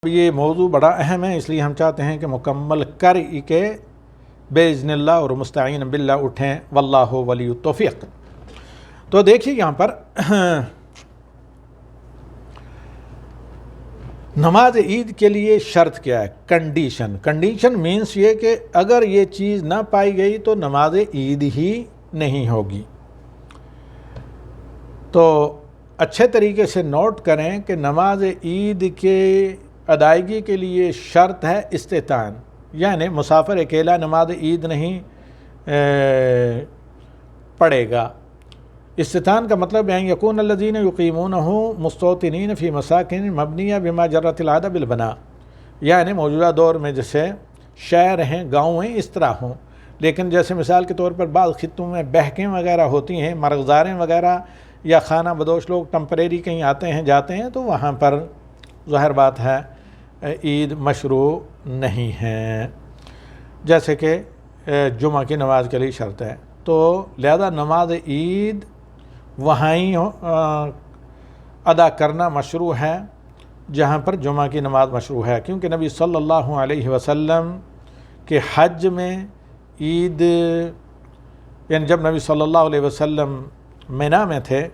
یہ موضوع بڑا اہم ہے، اس لیے ہم چاہتے ہیں کہ مکمل کر کے باذن اللہ اور مستعین باللہ اٹھیں، واللہ ولی التوفیق۔ تو دیکھیے یہاں پر نماز عید کے لیے شرط کیا ہے؟ کنڈیشن مینس یہ کہ اگر یہ چیز نہ پائی گئی تو نماز عید ہی نہیں ہوگی۔ تو اچھے طریقے سے نوٹ کریں کہ نماز عید کے ادائیگی کے لیے شرط ہے استطاعت، یعنی مسافر اکیلا نماز عید نہیں پڑھے گا۔ استطاعت کا مطلب ہے یکون الذین یقیمونہ مستوطنین فی مساکن مبنیہ بما جرت العادہ بالبناء، یعنی موجودہ دور میں جیسے شہر ہیں، گاؤں ہیں، اس طرح ہوں، لیکن جیسے مثال کے طور پر بعض خطوں میں بہکیں وغیرہ ہوتی ہیں، مرغزاریں وغیرہ، یا خانہ بدوش لوگ ٹمپریری کہیں آتے ہیں جاتے ہیں، تو وہاں پر ظاہر بات ہے عید مشروع نہیں ہے، جیسے کہ جمعہ کی نماز کے لیے شرط ہے۔ تو لہذا نماز عید وہاں ہی ادا کرنا مشروع ہے جہاں پر جمعہ کی نماز مشروع ہے، کیونکہ نبی صلی اللہ علیہ وسلم کے حج میں عید، یعنی جب نبی صلی اللہ علیہ وسلم مینا میں تھے،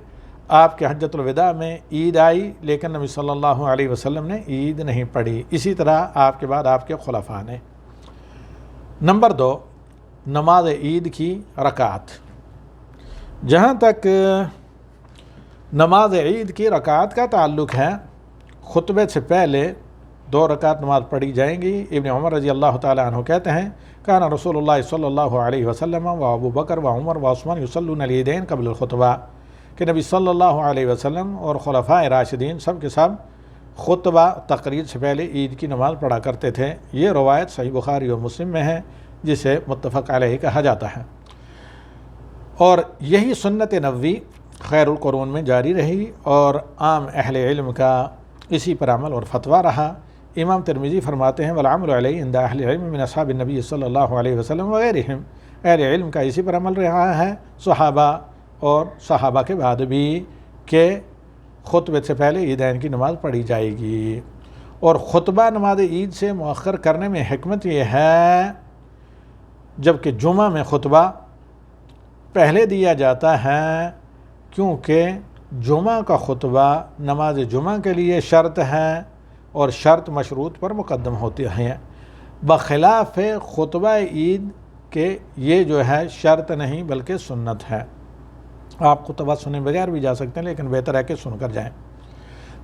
آپ کے حجۃ الوداع میں عید آئی، لیکن نبی صلی اللہ علیہ وسلم نے عید نہیں پڑھی۔ اسی طرح آپ کے بعد آپ کے خلفاء نے۔ نمبر 2، نماز عید کی رکعت۔ جہاں تک نماز عید کی رکعت کا تعلق ہے، خطبے سے پہلے 2 رکعت نماز پڑھی جائیں گی۔ ابن عمر رضی اللہ تعالیٰ عنہ کہتے ہیں کان رسول اللہ صلی اللہ علیہ وسلم و ابو بکر و عمر و عثمان یصلون العیدین قبل الخطبہ، کہ نبی صلی اللہ علیہ وسلم اور خلفاء راشدین سب کے سب خطبہ تقریر سے پہلے عید کی نماز پڑھا کرتے تھے۔ یہ روایت صحیح بخاری و مسلم میں ہے، جسے متفق علیہ کہا جاتا ہے، اور یہی سنت نبوی خیر القرون میں جاری رہی اور عام اہل علم کا اسی پر عمل اور فتویٰ رہا۔ امام ترمذی فرماتے ہیں والعمل علیہ عند اہل علم من اصحاب النبی صلی اللہ علیہ وسلم وغیرہم، اہل علم کا اسی پر عمل رہا ہے، صحابہ اور صحابہ کے بعد بھی، کہ خطبے سے پہلے عیدین کی نماز پڑھی جائے گی۔ اور خطبہ نماز عید سے مؤخر کرنے میں حکمت یہ ہے، جبکہ جمعہ میں خطبہ پہلے دیا جاتا ہے، کیونکہ جمعہ کا خطبہ نماز جمعہ کے لیے شرط ہے اور شرط مشروط پر مقدم ہوتی ہیں، بخلاف خطبہ عید کہ یہ جو ہے شرط نہیں بلکہ سنت ہے۔ آپ خطبہ سنے بغیر بھی جا سکتے ہیں، لیکن بہتر ہے کہ سن کر جائیں۔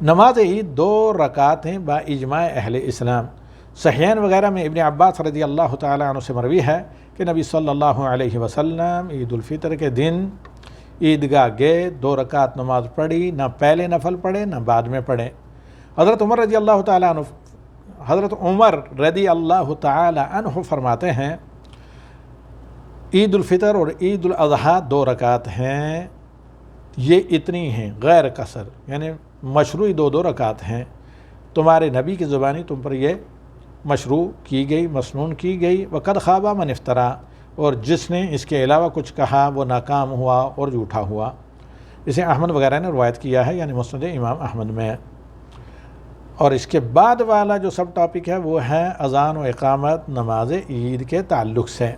نماز عید 2 رکعت ہیں با اجماع اہل اسلام۔ صحیحین وغیرہ میں ابن عباس رضی اللہ تعالیٰ عنہ سے مروی ہے کہ نبی صلی اللہ علیہ وسلم عید الفطر کے دن عیدگاہ گئے، 2 رکعت نماز پڑھی، نہ پہلے نفل پڑھے نہ بعد میں پڑھے۔ حضرت عمر رضی اللہ تعالیٰ عنہ فرماتے ہیں عید الفطر اور عید الاضحیٰ 2 رکعت ہیں، یہ اتنی ہیں غیر قصر، یعنی مشروع 2 رکعت ہیں، تمہارے نبی کی زبانی تم پر یہ مشروع کی گئی، مسنون کی گئی۔ وقد خاب من افترا، اور جس نے اس کے علاوہ کچھ کہا وہ ناکام ہوا اور جھوٹا ہوا۔ اسے احمد وغیرہ نے روایت کیا ہے، یعنی مسند امام احمد میں۔ اور اس کے بعد والا جو سب ٹاپک ہے وہ ہے اذان و اقامت نماز عید کے تعلق سے۔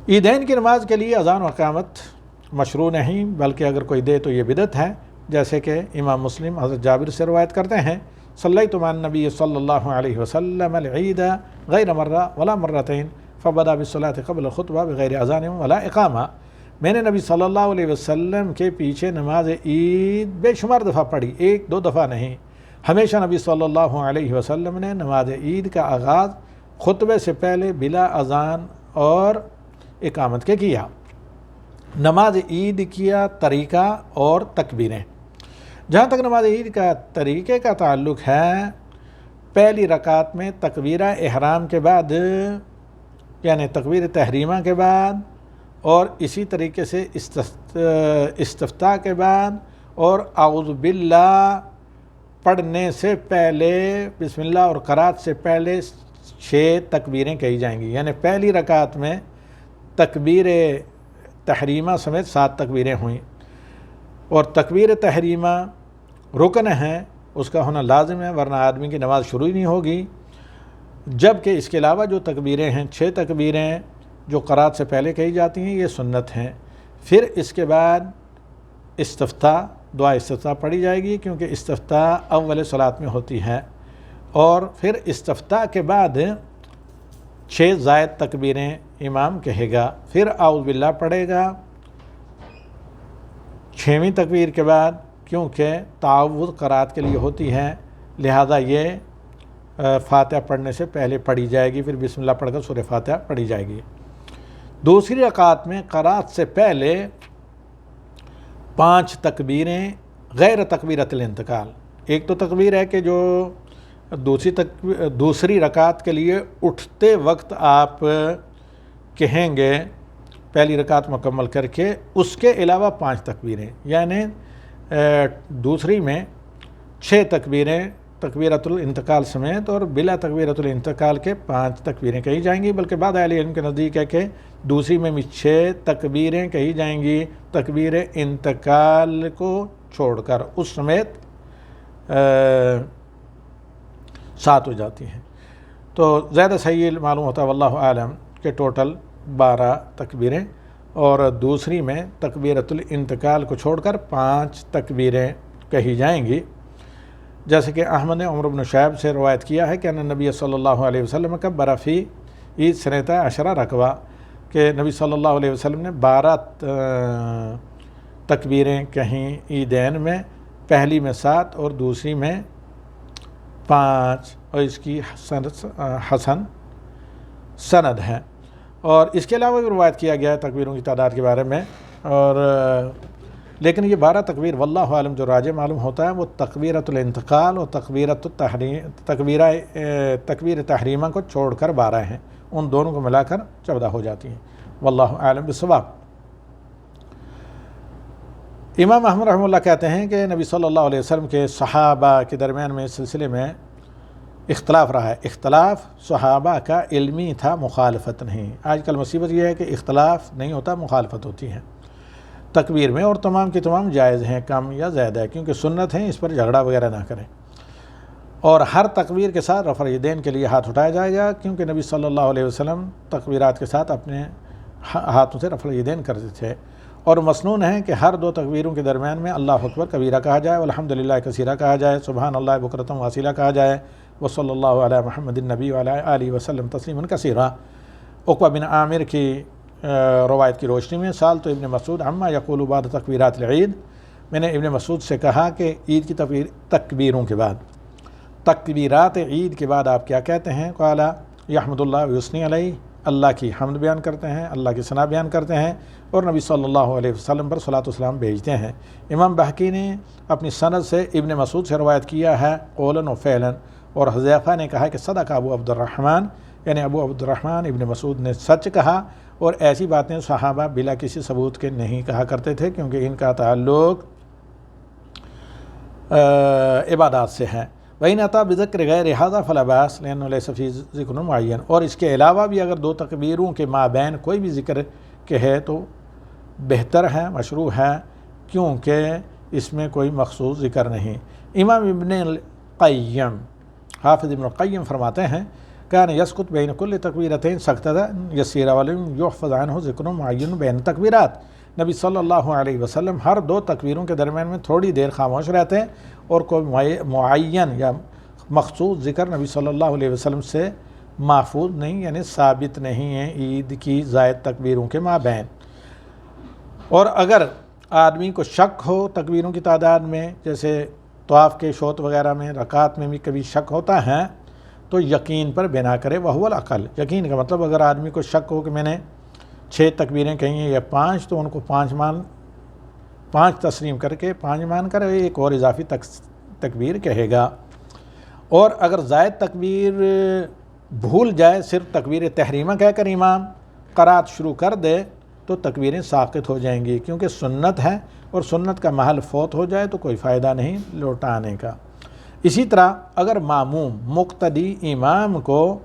عیدین کی نماز کے لیے اذان و اقامت مشروع نہیں، بلکہ اگر کوئی دے تو یہ بدعت ہے، جیسے کہ امام مسلم حضرت جابر سے روایت کرتے ہیں صلیت مع النبی صلی اللہ علیہ وسلم العید غیر مرہ ولا مرتین فبدا بالصلاۃ قبل الخطبہ بغیر اذان ولا اقامہ، میں نے نبی صلی اللہ علیہ وسلم کے پیچھے نماز عید بے شمار دفعہ پڑھی، 1-2 دفعہ نہیں، ہمیشہ نبی صلی اللہ علیہ وسلم نے نماز عید کا آغاز خطبے سے پہلے بلا اذان اور اقامت کے کیا۔ نماز عید کیا طریقہ اور تکبیریں۔ جہاں تک نماز عید کا طریقے کا تعلق ہے، پہلی رکعت میں تکبیرہ احرام کے بعد، یعنی تکبیر تحریمہ کے بعد، اور اسی طریقے سے استفتاح کے بعد، اور اعوذ باللہ پڑھنے سے پہلے، بسم اللہ اور قرات سے پہلے 6 تکبیریں کہی جائیں گی، یعنی پہلی رکعت میں تکبیر تحریمہ سمیت 7 تکبیریں ہوئیں، اور تکبیر تحریمہ رکن ہیں، اس کا ہونا لازم ہے، ورنہ آدمی کی نماز شروع ہی نہیں ہوگی۔ جبکہ اس کے علاوہ جو تکبیریں ہیں، 6 تکبیریں جو قرات سے پہلے کہی جاتی ہیں، یہ سنت ہیں۔ پھر اس کے بعد استفتاح، دعا استفتاح پڑھی جائے گی، کیونکہ استفتاح اول صلاۃ میں ہوتی ہے۔ اور پھر استفتاح کے بعد 6 زائد تکبیریں امام کہے گا، پھر اعوذ باللہ پڑھے گا 6ویں تکبیر کے بعد، کیونکہ تعوذ قرات کے لیے ہوتی ہے، لہذا یہ فاتحہ پڑھنے سے پہلے پڑھی جائے گی، پھر بسم اللہ پڑھ کر سورہ فاتحہ پڑھی جائے گی۔ دوسری رکعت میں قرات سے پہلے 5 تکبیریں غیر تکبیرۃ الانتقال۔ ایک تو تکبیر ہے کہ جو دوسری رکعت کے لیے اٹھتے وقت آپ کہیں گے پہلی رکعت مکمل کر کے، اس کے علاوہ 5 تکبیریں، یعنی دوسری میں 6 تکبیریں تکبیرۃ الانتقال سمیت، اور بلا تکبیرۃ الانتقال کے 5 تکبیریں کہی جائیں گی، بلکہ بعض اہل علم کے نزدیک ہے کہ دوسری میں بھی 6 تکبیریں کہی جائیں گی تکبیر انتقال کو چھوڑ کر، اس سمیت 7 ہو جاتی ہیں۔ تو زیادہ صحیح معلوم ہوتا ہے واللہ عالم کہ ٹوٹل 12 تکبیریں، اور دوسری میں تکبیرۃ الانتقال کو چھوڑ کر 5 تکبیریں کہی جائیں گی، جیسے کہ احمد نے عمر بن شعیب سے روایت کیا ہے کہ ان نبی صلی اللہ علیہ وسلم کبر فی عید سنتا 10 رکعہ، کہ نبی صلی اللہ علیہ وسلم نے 12 تکبیریں کہیں عیدین میں، پہلی میں 7 اور دوسری میں 5، اور اس کی حسن سند ہے۔ اور اس کے علاوہ بھی روایت کیا گیا ہے تکبیروں کی تعداد کے بارے میں، اور لیکن یہ 12 تکبیر واللہ عالم جو راجح معلوم ہوتا ہے وہ تکبیرۃ الانتقال اور تکبیر تحریمہ کو چھوڑ کر 12 ہیں، ان دونوں کو ملا کر 14 ہو جاتی ہیں، واللہ عالم بالصواب۔ امام احمد رحمہ اللہ کہتے ہیں کہ نبی صلی اللہ علیہ وسلم کے صحابہ کے درمیان میں اس سلسلے میں اختلاف رہا ہے، اختلاف صحابہ کا علمی تھا، مخالفت نہیں۔ آج کل مصیبت یہ ہے کہ اختلاف نہیں ہوتا، مخالفت ہوتی ہے تکبیر میں، اور تمام کی تمام جائز ہیں، کم یا زیادہ ہے، کیونکہ سنت ہیں، اس پر جھگڑا وغیرہ نہ کریں۔ اور ہر تکبیر کے ساتھ رفع الیدین کے لیے ہاتھ اٹھایا جائے گا، کیونکہ نبی صلی اللہ علیہ وسلم تکبیرات کے ساتھ اپنے ہاتھوں سے رفع الیدین کرتے تھے، اور مسنون ہے کہ ہر 2 تکبیروں کے درمیان میں اللہ اکبر کبیرہ کہا جائے، والحمدللہ کثیرہ کہا جائے، سبحان اللہ بکرۃ واصیلہ کہا جائے، وصلی اللہ علی محمد النبی وعلی آلہ وسلم تسلیما کثیرا۔ عقبہ بن عامر کی روایت کی روشنی میں سألت ابن مسعود عما یقول بعد تکبیرات العید، میں نے ابن مسعود سے کہا کہ عید کی تکبیروں کے بعد، تکبیرات عید کے بعد آپ کیا کہتے ہیں؟ قال یحمد اللہ ویثنی علیہ، اللہ کی حمد بیان کرتے ہیں، اللہ کی ثنا بیان کرتے ہیں، اور نبی صلی اللہ علیہ وسلم پر صلاۃ و سلام بھیجتے ہیں۔ امام بہقی نے اپنی سند سے ابن مسعود سے روایت کیا ہے قولاً و فعلاً، اور حذیفہ نے کہا کہ صدق ابو عبد الرحمن، یعنی ابو عبد الرحمن ابن مسعود نے سچ کہا، اور ایسی باتیں صحابہ بلا کسی ثبوت کے نہیں کہا کرتے تھے، کیونکہ ان کا تعلق عبادات سے ہے۔ وَإِنْ أَتَى بِذِكْرِ غَيْرِ هَذَا فَلَا بَأْسَ لِأَنَّهُ لَيْسَ فِي ذِكْرٌ مُعَيَّنٌ، اور اس کے علاوہ بھی اگر 2 تکبیروں کے مابین کوئی بھی ذکر کہے تو بہتر ہے، مشروع ہے، کیونکہ اس میں کوئی مخصوص ذکر نہیں۔ امام ابن القیم، حافظ ابن القیم فرماتے ہیں كان يسقط بين كل تكبيرتين سكتة يسيرة ولم يحفظ عنه ذکر معین بین تکبیرات، نبی صلی اللہ علیہ وسلم ہر 2 تکبیروں کے درمیان میں تھوڑی دیر خاموش رہتے ہیں، اور کوئی معین یا مخصوص ذکر نبی صلی اللہ علیہ وسلم سے محفوظ نہیں، یعنی ثابت نہیں ہے عید کی زائد تکبیروں کے مابین۔ اور اگر آدمی کو شک ہو تکبیروں کی تعداد میں، جیسے طواف کے شوط وغیرہ میں، رکعات میں بھی کبھی شک ہوتا ہے، تو یقین پر بنا کرے، وہو العقل۔ یقین کا مطلب اگر آدمی کو شک ہو کہ میں نے 6 تکبیریں کہی ہیں یا 5، تو ان کو 5 تسلیم کر کے 5 مان کر ایک اور اضافی تکبیر کہے گا۔ اور اگر زائد تکبیر بھول جائے، صرف تکبیر تحریمہ کہہ کر امام قرات شروع کر دے، تو تکبیریں ساقط ہو جائیں گی، کیونکہ سنت ہے، اور سنت کا محل فوت ہو جائے تو کوئی فائدہ نہیں لوٹانے کا۔ اسی طرح اگر ماموم مقتدی امام کو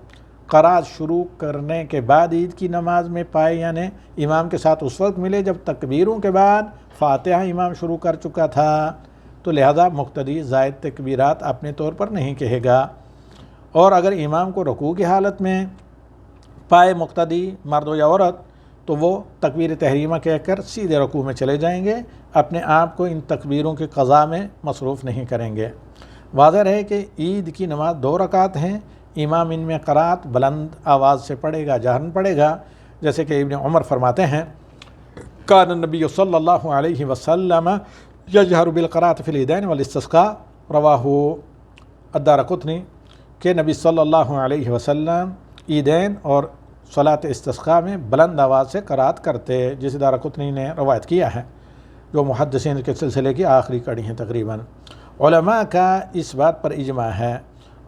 قرات شروع کرنے کے بعد عید کی نماز میں پائے، یعنی امام کے ساتھ اس وقت ملے جب تکبیروں کے بعد فاتحہ امام شروع کر چکا تھا، تو لہذا مقتدی زائد تکبیرات اپنے طور پر نہیں کہے گا، اور اگر امام کو رکوع کی حالت میں پائے مقتدی مرد ہو یا عورت تو وہ تکبیر تحریمہ کہہ کر سیدھے رکوع میں چلے جائیں گے، اپنے آپ کو ان تکبیروں کے قضا میں مصروف نہیں کریں گے۔ واضح رہے کہ عید کی نماز 2 رکعت ہیں، امام ان میں قرات بلند آواز سے پڑھے گا، جہرن پڑھے گا، جیسے کہ ابن عمر فرماتے ہیں کان النبی صلی اللہ علیہ وسلم یجہر بالقرات فی العیدین والاستسقاء، رواہ الدارقطنی، کہ نبی صلی اللہ علیہ وسلم عیدین اور صلاۃ استسقاء میں بلند آواز سے قرات کرتے، جسے دارقطنی نے روایت کیا ہے، جو محدثین کے سلسلے کی آخری کڑی ہیں تقریباً۔ علماء کا اس بات پر اجماع ہے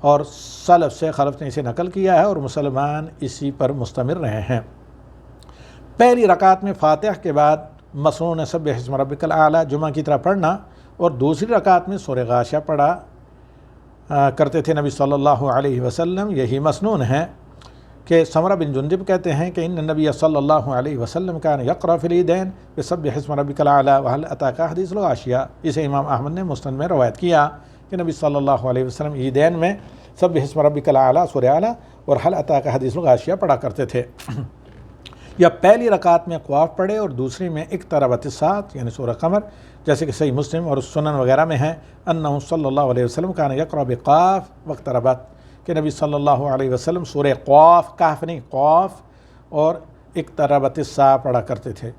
اور سلف سے خلف نے اسے نقل کیا ہے، اور مسلمان اسی پر مستمر رہے ہیں۔ پہلی رکعت میں فاتحہ کے بعد مسنون سبح اسم ربک الاعلی جمعہ کی طرح پڑھنا، اور دوسری رکعت میں سورہ غاشیہ پڑھا کرتے تھے نبی صلی اللہ علیہ وسلم، یہی مسنون ہے کہ سمرہ بن جندب کہتے ہیں کہ ان نبی صلی اللہ علیہ وسلم کان یقرأ فی العیدین بسبح اسم ربک الاعلی وہل اتاک حدیث الغاشیہ۔ اسے امام احمد نے مسند میں روایت کیا کہ نبی صلی اللہ علیہ وسلم عیدین میں سبح اسم ربک الاعلی سورہ اعلیٰ اور ہل اتاک حدیث الغاشیہ پڑھا کرتے تھے۔ یا پہلی رکعت میں قواف پڑھے اور دوسری میں اقتربت الساعۃ یعنی سورہ قمر، جیسے کہ صحیح مسلم اور سنن وغیرہ میں ہے انہ صلی اللہ علیہ وسلم کان یقرأ بقاف واقتربت، کہ نبی صلی اللہ علیہ وسلم سورہ قاف، کاف نہیں قاف، اور اقتربت الساعہ پڑھا کرتے تھے۔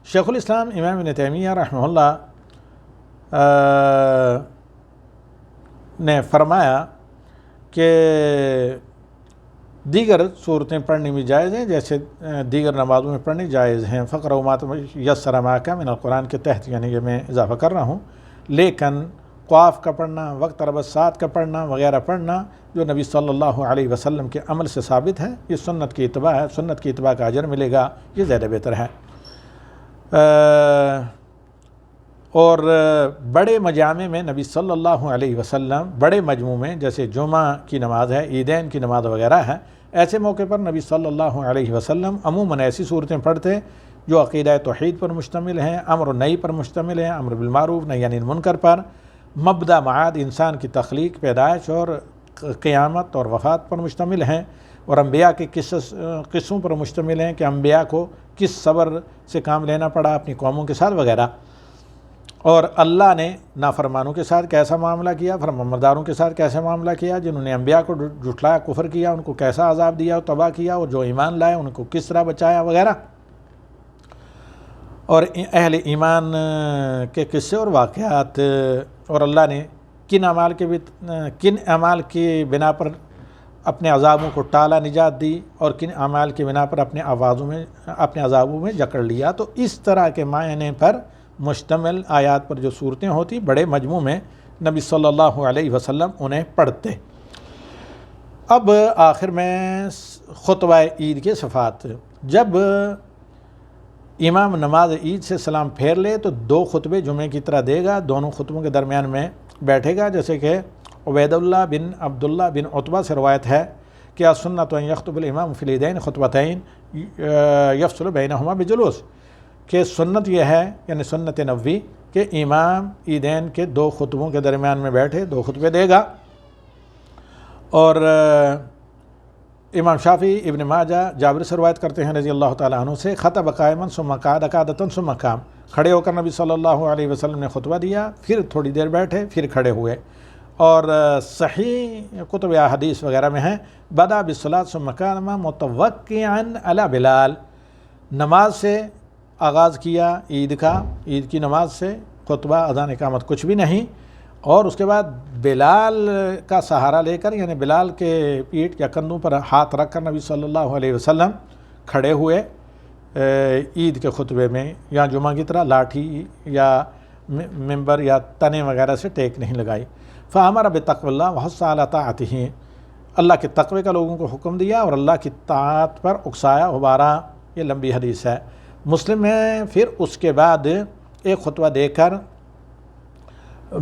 شیخ الاسلام امام ابن تیمیہ رحمہ اللہ نے فرمایا کہ دیگر صورتیں پڑھنی بھی جائز ہیں، جیسے دیگر نمازوں میں پڑھنی جائز ہیں، فقرؤ ما تیسر معکم من القرآن کے تحت، یعنی یہ میں اضافہ کر رہا ہوں، لیکن قواف کا پڑھنا، واقتربت الساعۃ کا پڑھنا وغیرہ پڑھنا جو نبی صلی اللہ علیہ وسلم کے عمل سے ثابت ہے، یہ سنت کی اتباع ہے، سنت کی اتباع کا اجر ملے گا، یہ زیادہ بہتر ہے۔ اور بڑے مجامع میں نبی صلی اللہ علیہ وسلم، بڑے مجموع میں جیسے جمعہ کی نماز ہے، عیدین کی نماز وغیرہ ہے، ایسے موقع پر نبی صلی اللہ علیہ وسلم عموماً ایسی صورتیں پڑھتے جو عقیدہ توحید پر مشتمل ہیں، امر و نہی پر مشتمل ہیں، امر بالمعروف نہی عن المنکر پر، مبدا معاد انسان کی تخلیق، پیدائش اور قیامت اور وفات پر مشتمل ہیں، اور انبیاء کے قصوں پر مشتمل ہیں کہ انبیاء کو کس صبر سے کام لینا پڑا اپنی قوموں کے ساتھ وغیرہ، اور اللہ نے نافرمانوں کے ساتھ کیسا معاملہ کیا، فرمانبرداروں کے ساتھ کیسا معاملہ کیا، جنہوں نے انبیاء کو جھٹلایا، کفر کیا، ان کو کیسا عذاب دیا اور تباہ کیا، اور جو ایمان لائے ان کو کس طرح بچایا وغیرہ، اور اہل ایمان کے قصے اور واقعات، اور اللہ نے کن اعمال کی بنا پر اپنے عذابوں کو ٹالا، نجات دی، اور کن اعمال کی بنا پر اپنے عذابوں میں جکڑ لیا۔ تو اس طرح کے معنی پر مشتمل آیات پر جو صورتیں ہوتی بڑے مجموع میں نبی صلی اللہ علیہ وسلم انہیں پڑھتے۔ اب آخر میں خطبہ عید کے صفات، جب امام نماز عید سے سلام پھیر لے تو 2 خطبے جمعے کی طرح دے گا، دونوں خطبوں کے درمیان میں بیٹھے گا، جیسے کہ عبید اللہ بن عبداللہ بن عتبہ سے روایت ہے کہ السنۃ ان یخطب الامام فی العیدین خطبتین یفصل بینہما بجلوس، کہ سنت یہ ہے، یعنی سنت نبوی، کہ امام عیدین کے 2 خطبوں کے درمیان میں بیٹھے 2 خطبے دے گا۔ اور امام شافعی ابن ماجہ جابر سے روایت کرتے ہیں رضی اللہ تعالیٰ عنہ سے، خطب قائما ثم قعد قعدۃ ثم قام، کھڑے ہو کر نبی صلی اللہ علیہ وسلم نے خطبہ دیا، پھر تھوڑی دیر بیٹھے، پھر کھڑے ہوئے۔ اور صحیح کتب حدیث وغیرہ میں ہیں بدأ بالصلاۃ ثم قام متوکئا علی بلال، نماز سے آغاز کیا عید کی نماز سے، خطبہ اذان اقامت کچھ بھی نہیں، اور اس کے بعد بلال کا سہارا لے کر، یعنی بلال کے پیٹھ یا کندھوں پر ہاتھ رکھ کر نبی صلی اللہ علیہ وسلم کھڑے ہوئے عید کے خطبے میں، یا جمعہ کی طرح لاٹھی یا ممبر یا تنے وغیرہ سے ٹیک نہیں لگائی۔ فَأَمَرَ بِتَقْوَى اللَّهِ وَحَثَّ عَلَىٰ طَاعَتِهِ، اللہ کے تقوی کا لوگوں کو حکم دیا اور اللہ کی طاعت پر اکسایا ابھارا۔ یہ لمبی حدیث ہے۔ مسلم میں پھر اس کے بعد ایک خطبہ دے کر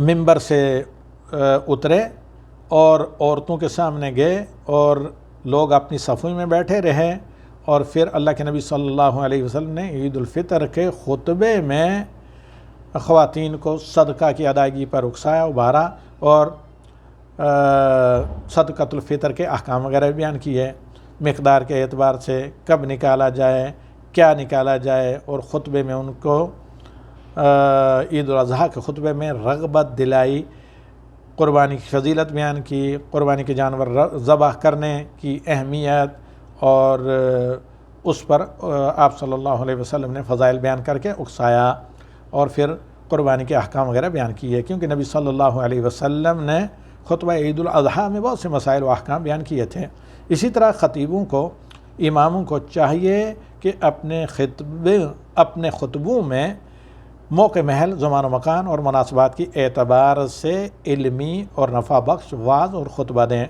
ممبر سے اترے اور عورتوں کے سامنے گئے اور لوگ اپنی صفوں میں بیٹھے رہے، اور پھر اللہ کے نبی صلی اللہ علیہ وسلم نے عید الفطر کے خطبے میں خواتین کو صدقہ کی ادائیگی پر اکسایا ابھارا اور صدقۃ الفطر کے احکام وغیرہ بیان کیے، مقدار کے اعتبار سے کب نکالا جائے، کیا نکالا جائے، اور خطبے میں ان کو عید الاضحیٰ کے خطبے میں رغبت دلائی، قربانی کی فضیلت بیان کی، قربانی کے جانور ذبح کرنے کی اہمیت، اور اس پر آپ صلی اللہ علیہ وسلم نے فضائل بیان کر کے اکسایا، اور پھر قربانی کے احکام وغیرہ بیان کیے، کیونکہ نبی صلی اللہ علیہ وسلم نے خطبہ عید الاضحیٰ میں بہت سے مسائل و احکام بیان کیے تھے۔ اسی طرح خطیبوں کو، اماموں کو چاہیے کہ اپنے خطبوں میں موقع محل، زمان و مکان اور مناسبات کی اعتبار سے علمی اور نفع بخش وعظ اور خطبہ دیں،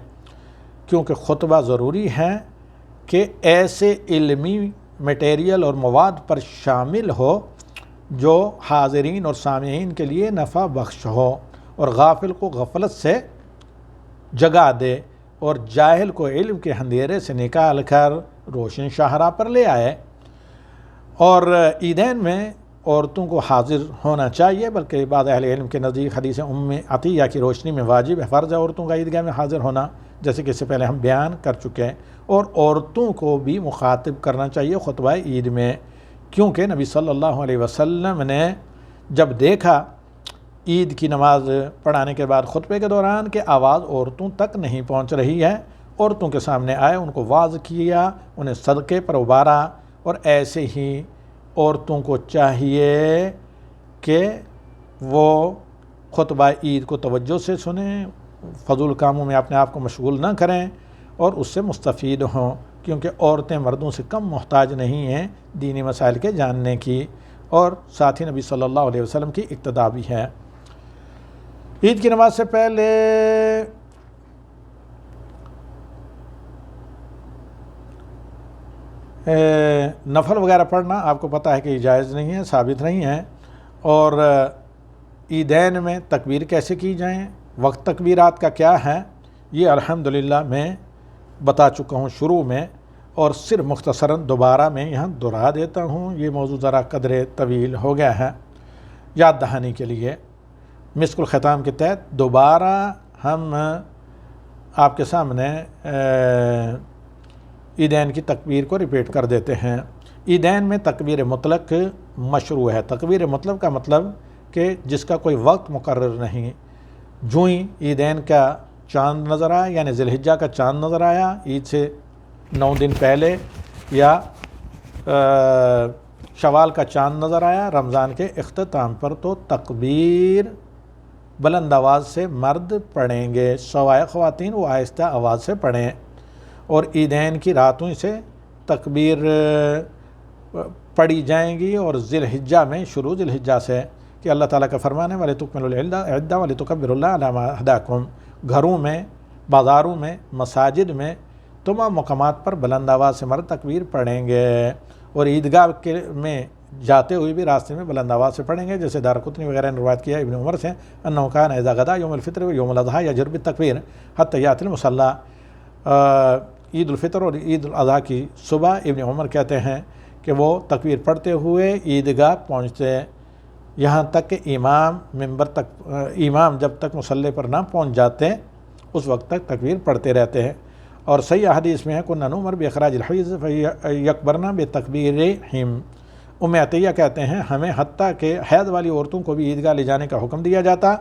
کیونکہ خطبہ ضروری ہے کہ ایسے علمی میٹیریل اور مواد پر شامل ہو جو حاضرین اور سامعین کے لیے نفع بخش ہو، اور غافل کو غفلت سے جگا دے، اور جاہل کو علم کے اندھیرے سے نکال کر روشن شاہراہ پر لے آئے۔ اور عیدین میں عورتوں کو حاضر ہونا چاہیے، بلکہ بعض اہل علم کے نزدیک حدیث ام عطیہ کی روشنی میں واجب ہے، فرض ہے عورتوں کا عیدگاہ میں حاضر ہونا، جیسے کہ اس سے پہلے ہم بیان کر چکے ہیں۔ اور عورتوں کو بھی مخاطب کرنا چاہیے خطبہ عید میں، کیونکہ نبی صلی اللہ علیہ وسلم نے جب دیکھا عید کی نماز پڑھانے کے بعد خطبے کے دوران کہ آواز عورتوں تک نہیں پہنچ رہی ہے، عورتوں کے سامنے آئے، ان کو واعظ کیا، انہیں صدقے پر ابھارا، اور ایسے ہی عورتوں کو چاہیے کہ وہ خطبہ عید کو توجہ سے سنیں، فضول کاموں میں اپنے آپ کو مشغول نہ کریں، اور اس سے مستفید ہوں، کیونکہ عورتیں مردوں سے کم محتاج نہیں ہیں دینی مسائل کے جاننے کی، اور ساتھ ہی نبی صلی اللہ علیہ وسلم کی اقتداء بھی ہے۔ عید کی نماز سے پہلے نفل وغیرہ پڑھنا آپ کو پتہ ہے کہ جائز نہیں ہے، ثابت نہیں ہے۔ اور عیدین میں تکبیر کیسے کی جائیں، وقت تکبیرات کا کیا ہے، یہ الحمدللہ میں بتا چکا ہوں شروع میں، اور صرف مختصراً دوبارہ میں یہاں دہرا دیتا ہوں، یہ موضوع ذرا قدر طویل ہو گیا ہے، یاد دہانی کے لیے مسک الختام کے تحت دوبارہ ہم آپ کے سامنے عیدین کی تکبیر کو ریپیٹ کر دیتے ہیں۔ عیدین میں تکبیر مطلق مشروع ہے۔ تکبیر مطلق کا مطلب کہ جس کا کوئی وقت مقرر نہیں، جو ہی عیدین کا چاند نظر آیا، یعنی ذی الحجہ کا چاند نظر آیا عید سے 9 دن پہلے، یا شوال کا چاند نظر آیا رمضان کے اختتام پر، تو تکبیر بلند آواز سے مرد پڑھیں گے، سوائے خواتین وہ آہستہ آواز سے پڑھیں۔ اور عیدین کی راتوں سے تکبیر پڑھی جائیں گی، اور ذی الحجہ میں شروع ذی الحجہ سے، کہ اللہ تعالیٰ کا فرمان ہے وَلِتُكْمِلُوا الْعِدَّةَ وَلِتُكَبِّرُوا اللَّهَ عَلَىٰ مَا هَدَاكُمْ۔ گھروں میں، بازاروں میں، مساجد میں، تمام مقامات پر بلند آواز سے مرد تکبیر پڑھیں گے، اور عیدگاہ میں جاتے ہوئے بھی راستے میں بلند آواز سے پڑھیں گے، جیسے دارقطنی وغیرہ نے روایت کیا ابن عمر سے انه كان اذا غدا يوم الفطر ويوم الاضحى يجهر بالتكبير حتى ياتي المصلى۔ عید الفطر اور عید الاضحیٰ کی صبح ابن عمر کہتے ہیں کہ وہ تکبیر پڑھتے ہوئے عیدگاہ پہنچتے، یہاں تک کہ امام جب تک مصلی پر نہ پہنچ جاتے اس وقت تک تکبیر پڑھتے رہتے ہیں۔ اور صحیح حدیث میں ہے كنا نؤمر باخراج الحیض فیکبرن بتکبیرہم۔ ام عطیہ کہتے ہیں ہمیں حتیٰ کہ حیض والی عورتوں کو بھی عیدگاہ لے جانے کا حکم دیا جاتا،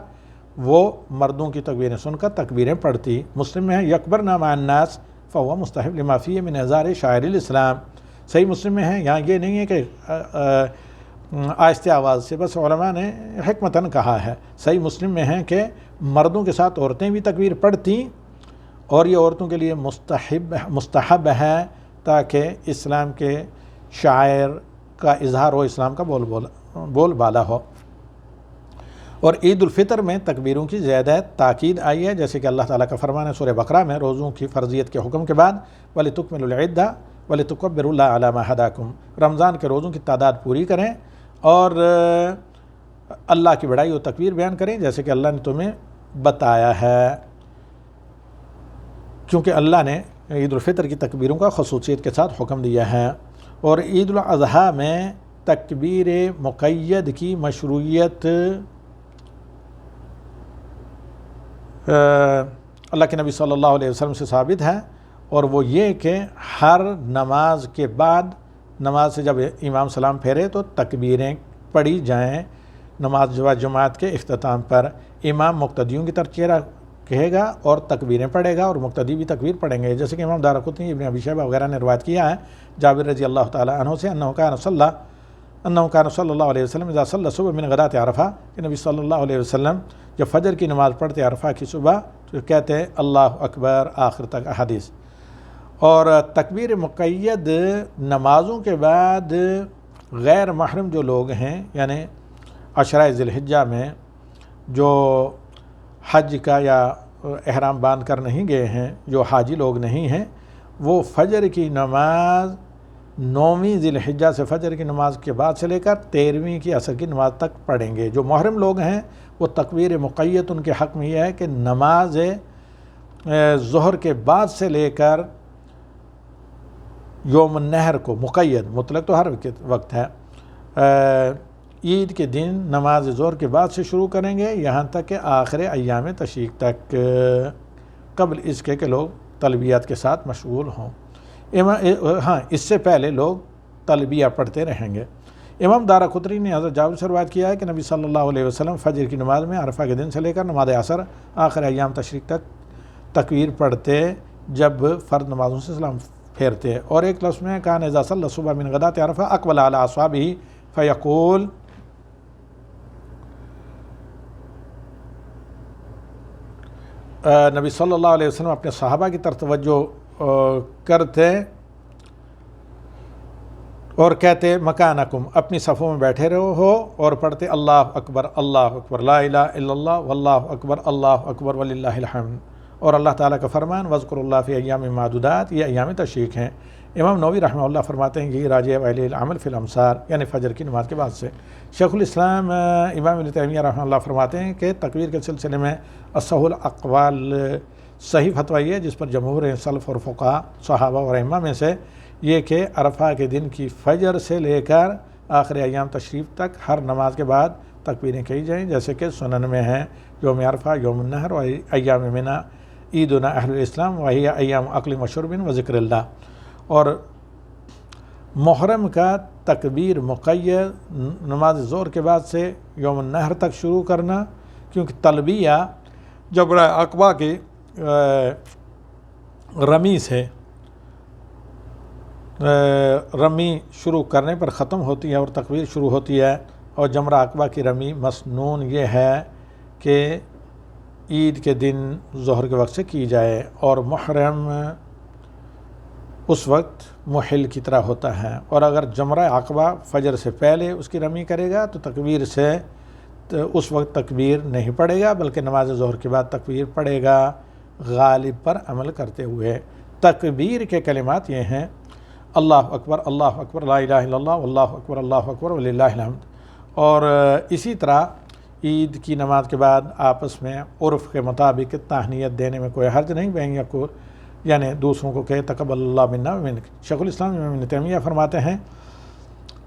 وہ مردوں کی تکبیریں سن کر تکبیریں پڑھتی۔ مسلم میں ہے یکبرن مع الناس فهو مستحب لما فیہ من اظہار شعائر الاسلام۔ صحیح مسلم میں ہے، یہاں یہ نہیں ہے کہ آہستہ آواز سے، بس علماء نے حکمتاً کہا ہے۔ صحیح مسلم میں ہے کہ مردوں کے ساتھ عورتیں بھی تکبیر پڑھتیں، اور یہ عورتوں کے لیے مستحب ہے تاکہ اسلام کے شاعر کا اظہار ہو، اسلام کا بول بالا ہو۔ اور عید الفطر میں تکبیروں کی زیادہ تاکید آئی ہے، جیسے کہ اللہ تعالیٰ کا فرمان ہے سورہ بقرہ میں روزوں کی فرضیت کے حکم کے بعد وَلِتُكْمِلُوا الْعِدَّةَ وَلِتُكَبِّرُوا اللَّهَ عَلَىٰ مَا هَدَاكُمْ۔ رمضان کے روزوں کی تعداد پوری کریں اور اللہ کی بڑائی و تکبیر بیان کریں جیسے کہ اللہ نے تمہیں بتایا ہے، کیونکہ اللہ نے عید الفطر کی تکبیروں کا خصوصیت کے ساتھ حکم دیا ہے۔ اور عید الاضحیٰ میں تکبیر مقید کی مشروعیت اللہ کے نبی صلی اللہ علیہ وسلم سے ثابت ہے، اور وہ یہ کہ ہر نماز کے بعد، نماز سے جب امام سلام پھیرے تو تکبیریں پڑھی جائیں نماز جماعت کے اختتام پر۔ امام مقتدیوں کی طرف چہرہ کہے گا اور تکبیریں پڑھے گا، اور مقتدی بھی تکبیر پڑھیں گے، جیسے کہ امام دارقطنی، ابن ابی شیبہ وغیرہ نے روایت کیا ہے جابر رضی اللہ تعالیٰ عنہ سے انہ کان صلی اللہ علیہ وسلم اذا صلی صبح من غدات عرفہ، کہ نبی صلی اللہ علیہ وسلم جب فجر کی نماز پڑھتے عرفہ کی صبح تو کہتے ہیں اللہ اکبر آخر تک احادیث۔ اور تکبیر مقید نمازوں کے بعد غیر محرم جو لوگ ہیں، یعنی عشرہ ذی الحجہ میں جو حج کا یا احرام باندھ کر نہیں گئے ہیں، جو حاجی لوگ نہیں ہیں، وہ فجر کی نماز 9ویں ذی الحجہ سے فجر کی نماز کے بعد سے لے کر 13ویں کی عصر کی نماز تک پڑھیں گے۔ جو محرم لوگ ہیں وہ تکبیر مقید ان کے حق میں یہ ہے کہ نماز ظہر کے بعد سے لے کر یوم النحر کو، مقید مطلق تو ہر وقت ہے، عید کے دن نماز ظہر کے بعد سے شروع کریں گے یہاں تک کہ آخر ایام تشریق تک، قبل اس کے کہ لوگ تلبیات کے ساتھ مشغول ہوں۔ ہاں، اس سے پہلے لوگ تلبیہ پڑھتے رہیں گے۔ امام دارقطنی نے حضرت جابر سے روایت کیا ہے کہ نبی صلی اللہ علیہ وسلم فجر کی نماز میں عرفہ کے دن سے لے کر نماز عصر آخر ایام تشریق تک تکبیر پڑھتے جب فرض نمازوں سے سلام پھیرتے، اور ایک لفظ میں کان اذا صلی صبح من غدات عرفہ اقبل علی اصحابہ فیقول، نبی صلی اللہ علیہ وسلم اپنے صحابہ کی طرف توجہ کرتے اور کہتے مکانکم، اپنی صفوں میں بیٹھے رہو، اور پڑھتے اللہ اکبر لا الہ الا اللہ واللہ اکبر وللہ الحمد، اور اللہ تعالیٰ کا فرمان وذکر اللہ فی ایام معدودات، یہ ایام تشریق ہیں۔ امام نووی رحمہ اللہ فرماتے ہیں یہ راجع اہل العمل فی الامصار، یعنی فجر کی نماز کے بعد سے۔ شیخ الاسلام امام ابن تیمیہ رحمہ اللہ فرماتے ہیں کہ تکبیر کے سلسلے میں اصح الاقوال، صحیح فتویٰ یہ جس پر جمہور سلف اور فقہا صحابہ اور ائمہ میں سے یہ کہ عرفہ کے دن کی فجر سے لے کر آخر ایام تشریف تک ہر نماز کے بعد تکبیریں کہی جائیں، جیسے کہ سنن میں ہیں یوم عرفہ، یوم النحر و ایام منا، عیدنا اہل الاسلام وہی ایام اکل و شرب و ذکر اللہ۔ اور محرم کا تکبیر مقید نماز ظہر کے بعد سے یوم النحر تک شروع کرنا، کیونکہ تلبیہ جمرہ عقبہ کی رمی سے رمی شروع کرنے پر ختم ہوتی ہے اور تکبیر شروع ہوتی ہے، اور جمرہ عقبہ کی رمی مسنون یہ ہے کہ عید کے دن ظہر کے وقت سے کی جائے، اور محرم اس وقت محل کی طرح ہوتا ہے، اور اگر جمرہ عقبہ فجر سے پہلے اس کی رمی کرے گا تو تکبیر سے اس وقت تکبیر نہیں پڑھے گا بلکہ نماز ظہر کے بعد تکبیر پڑھے گا، غالب پر عمل کرتے ہوئے۔ تکبیر کے کلمات یہ ہیں اللہ اکبر لا الہ الا اللہ واللہ اکبر وللہ الحمد۔ اور اسی طرح عید کی نماز کے بعد آپس میں عرف کے مطابق تہنیت دینے میں کوئی حرج نہیں، بہن یا کو یعنی دوسروں کو کہے تقبل اللہ منا ومنک۔ شیخ الاسلام ابن تیمیہ فرماتے ہیں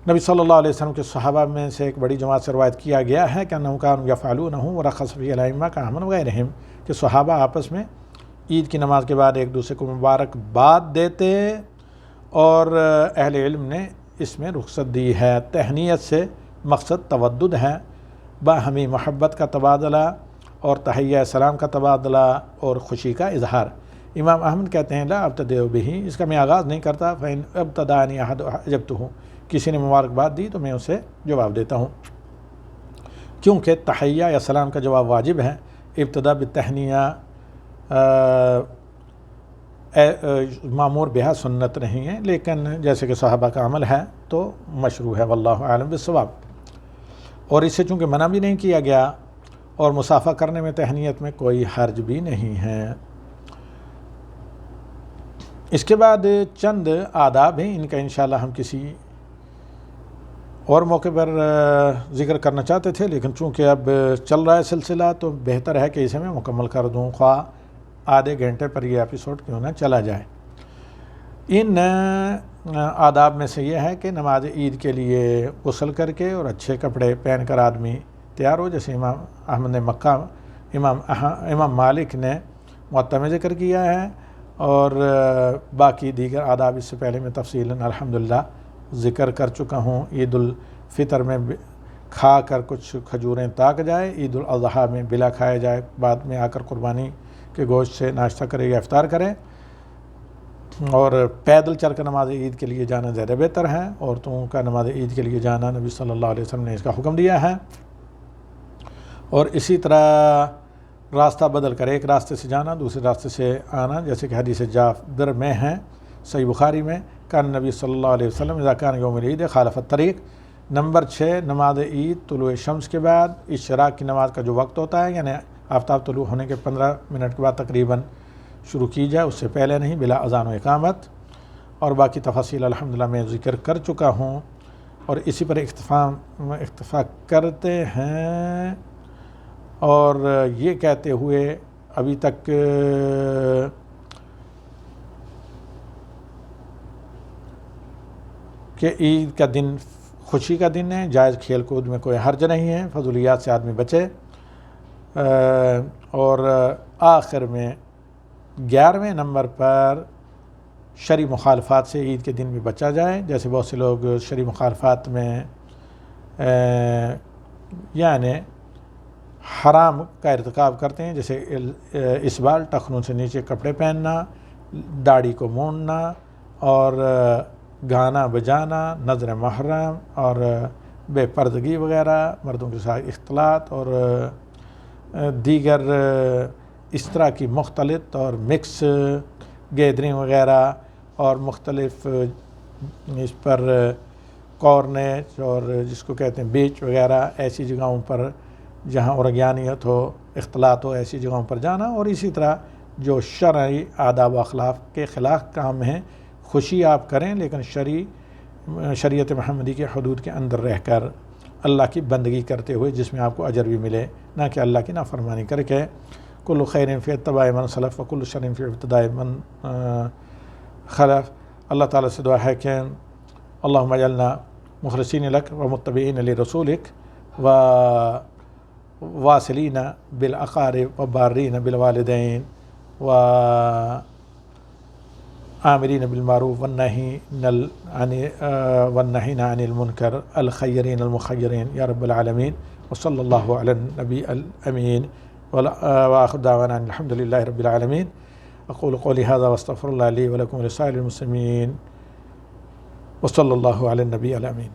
نبی صلی اللہ علیہ وسلم کے صحابہ میں سے ایک بڑی جماعت سے روایت کیا گیا ہے کہ انہم کانوا یفعلونہ ورخص فیہ الائمہ کاہمن وغیرہم، کہ صحابہ آپس میں عید کی نماز کے بعد ایک دوسرے کو مبارکباد دیتے، اور اہل علم نے اس میں رخصت دی ہے۔ تہنیت سے مقصد تودد ہے، باہمی محبت کا تبادلہ اور تحیہ سلام کا تبادلہ اور خوشی کا اظہار۔ امام احمد کہتے ہیں لا ابتدئ بہ، اس کا میں آغاز نہیں کرتا، فإن ابتدأنی احد اجبتہ، کسی نے مبارکباد دی تو میں اسے جواب دیتا ہوں، کیونکہ تحیہ یا سلام کا جواب واجب ہے۔ ابتدا بالتہنیہ معمور بہا سنت نہیں ہے، لیکن جیسے کہ صحابہ کا عمل ہے تو مشروع ہے، واللہ اعلم بالصواب۔ اور اس سے چونکہ منع بھی نہیں کیا گیا اور مصافحہ کرنے میں تہنیت میں کوئی حرج بھی نہیں ہے۔ اس کے بعد چند آداب ہیں، ان کا انشاءاللہ ہم کسی اور موقع پر ذکر کرنا چاہتے تھے، لیکن چونکہ اب چل رہا ہے سلسلہ تو بہتر ہے کہ اسے میں مکمل کر دوں، خواہ آدھے گھنٹے پر یہ ایپیسوڈ کیوں نہ چلا جائے۔ ان آداب میں سے یہ ہے کہ نماز عید کے لیے غسل کر کے اور اچھے کپڑے پہن کر آدمی تیار ہو، جیسے امام احمد نے مکہ امام مالک نے موطا میں ذکر کیا ہے، اور باقی دیگر آداب اس سے پہلے میں تفصیلاً الحمدللہ ذکر کر چکا ہوں۔ عید الفطر میں کھا کر کچھ کھجوریں تاک جائے، عید الاضحیٰ میں بلا کھایا جائے، بعد میں آ کر قربانی کے گوشت سے ناشتہ کرے یا افطار کرے، اور پیدل چل کر نماز عید کے لیے جانا زیادہ بہتر ہے۔ عورتوں کا نماز عید کے لیے جانا نبی صلی اللہ علیہ وسلم نے اس کا حکم دیا ہے، اور اسی طرح راستہ بدل کر ایک راستے سے جانا دوسرے راستے سے آنا، جیسے کہ حدیث جابر میں ہے صحیح بخاری میں، کان نبی صلی اللہ علیہ وسلم اذا کان یوم العید خالف الطریق۔ نمبر 6، نماز عید طلوع شمس کے بعد اشراق کی نماز کا جو وقت ہوتا ہے، یعنی آفتاب طلوع ہونے کے 15 منٹ کے بعد تقریباً شروع کی جائے، اس سے پہلے نہیں، بلا اذان و اقامت، اور باقی تفاصیل الحمدللہ میں ذکر کر چکا ہوں، اور اسی پر اکتفا کرتے ہیں، اور یہ کہتے ہوئے ابھی تک کہ عید کا دن خوشی کا دن ہے، جائز کھیل کود میں کوئی حرج نہیں ہے، فضولیات سے آدمی بچے، اور آخر میں 11ویں نمبر پر شرعی مخالفات سے عید کے دن بھی بچا جائے، جیسے بہت سے لوگ شرعی مخالفات میں یعنی حرام کا ارتکاب کرتے ہیں، جیسے اسبال، ٹخنوں سے نیچے کپڑے پہننا، داڑھی کو مونڈنا، اور گانا بجانا، نظر محرم، اور بے پردگی وغیرہ، مردوں کے ساتھ اختلاط، اور دیگر اس طرح کی مختلط اور مکس گیدرنگ وغیرہ، اور مختلف اس پر کارنیج اور جس کو کہتے ہیں بیچ وغیرہ، ایسی جگہوں پر جہاں اورگیانیت ہو، اختلاط ہو، ایسی جگہوں پر جانا، اور اسی طرح جو شرعی آداب و اخلاق کے خلاف کام ہیں، خوشی آپ کریں لیکن شریعت محمدی کے حدود کے اندر رہ کر اللہ کی بندگی کرتے ہوئے، جس میں آپ کو اجر بھی ملے، نہ کہ اللہ کی نافرمانی کر کے۔ کل خیر فی اتباع من سلف وکل شر فی ابتداء من خلف۔ اللہ تعالیٰ سے دعا ہے کہ اللہم اجعلنا مخلصین لک و متبعین لرسولک و واصلین بالاقارب و بارین بالوالدین و آمرین بالمعروف والنہین عن المنکر الخیرین المخیرین یا رب العالمین، وصلی اللہ علی النبی الامین، وآخر دعوانا الحمد للہ رب العالمین۔ اقول قولی ھذا واستغفر اللہ لی ولکم ولسائر المسلمین، وصلی اللہ علی النبی الامین۔